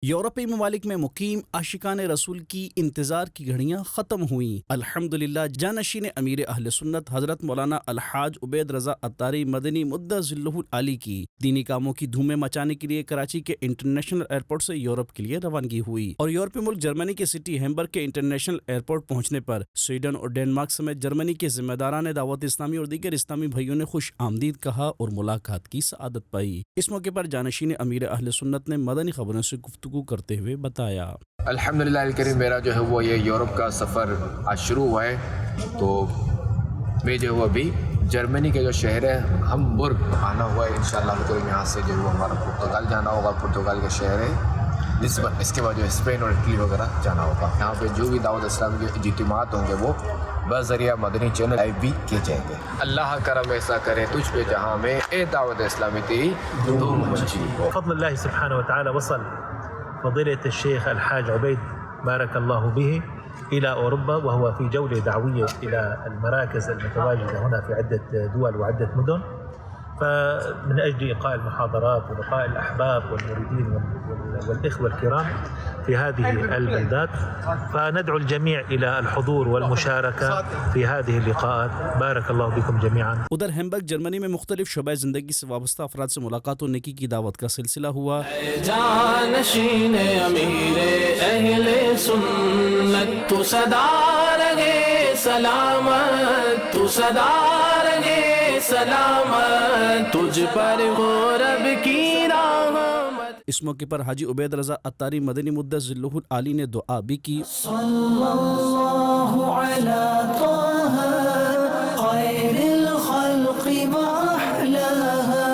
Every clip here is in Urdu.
یورپی ممالک میں مقیم عاشقان رسول کی انتظار کی گھڑیاں ختم ہوئیں۔ الحمدللہ جانشین امیر اہل سنت حضرت مولانا الحاج عبید رضا عطاری مدنی مدہ ذلہ العالی کی دینی کاموں کی دھومیں مچانے کے لیے کراچی کے انٹرنیشنل ایئرپورٹ سے یورپ کے لیے روانگی ہوئی اور یورپی ملک جرمنی کے سٹی ہیمبرگ کے انٹرنیشنل ایئرپورٹ پہنچنے پر سویڈن اور ڈنمارک سمیت جرمنی کے ذمہ داران دعوت اسلامی اور دیگر اسلامی بھائیوں نے خوش آمدید کہا اور ملاقات کی سعادت پائی۔ اس موقع پر جانشین امیر اہل سنت نے مدنی خبروں سے گفتگو کرتے ہوئے بتایا، الحمدللہ الکریم میرا جو ہے وہ یہ یورپ کا سفر آج شروع ہوا ہے، تو میں جو ہے وہ ابھی جرمنی کے جو شہر ہے ہمبرگ آنا ہوا ہے انشاءاللہ الکریم۔ یہاں سے جو ہے وہ ہمارا پرتگال جانا ہوگا، پرتگال کے شہر ہے لسبن، اس کے بعد جو اسپین اور اٹلی وغیرہ جانا ہوگا۔ یہاں پہ جو بھی دعوت اسلامی کے اجتماعات ہوں گے وہ بذریعہ مدنی چینل لائیو بھی کیے جائیں گے۔ اللہ کرم ایسا کرے تجھ پہ جہاں میں اے دعوت اسلامی تیری دھوم مچی ہو۔ بفضل الله سبحانه وتعالى وصل فضيلة الشيخ الحاج عبيد بارك الله به إلى أوروبا، وهو في جولة دعوية إلى المراكز المتواجدة هنا في عدة دول وعدة مدن، فمن أجل إلقاء المحاضرات ولقاء الأحباب والمريدين والإخوة الكرام في هذه البلدات، فندعو الجميع إلى الحضور والمشاركة في هذه اللقاءات. بارك الله بكم جميعا. ادھر ہیمبرگ جرمنی میں مختلف شعبۂ زندگی سے وابستہ افراد سے ملاقات و نیکی کی دعوت کا سلسلہ ہوا۔ جانشین امیر اہل سنت تو صدا رہے سلامت، تو صدا رہے سلامت، تجھ پر ہو رب کی رحمت۔ اس موقع پر حاجی عبید رضا عطاری مدنی مدہ ذلہ العالی نے دعا بھی کی۔ صلی اللہ علی طہ خیر الخلق واحلاها،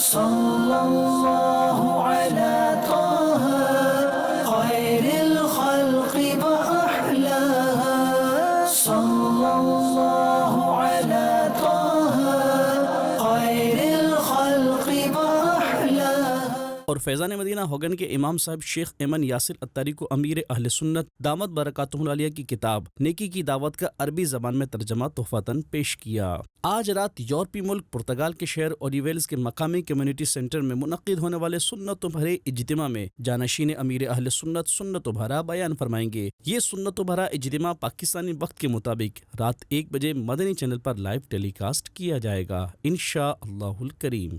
صلی اللہ علی طہ خیر الخلق واحلاها، صلی اللہ علی طہ خیر الخلق واحلاها۔ اور فیضان مدینہ ہوگن کے امام صاحب شیخ ایمن یاسر عطاری کو امیر اہل سنت دامت برکاتہ العالیہ کی کتاب نیکی کی دعوت کا عربی زبان میں ترجمہ تحفتاً پیش کیا۔ آج رات یورپی ملک پرتگال کے شہر اوریویلز کے مقامی کمیونٹی سینٹر میں منعقد ہونے والے سنت و بھرے اجتماع میں جانشین امیر اہل سنت سنت و بھرا بیان فرمائیں گے۔ یہ سنت و بھرا اجتماع پاکستانی وقت کے مطابق رات 1 بجے مدنی چینل پر لائیو ٹیلی کاسٹ کیا جائے گا انشاء اللہ الکریم۔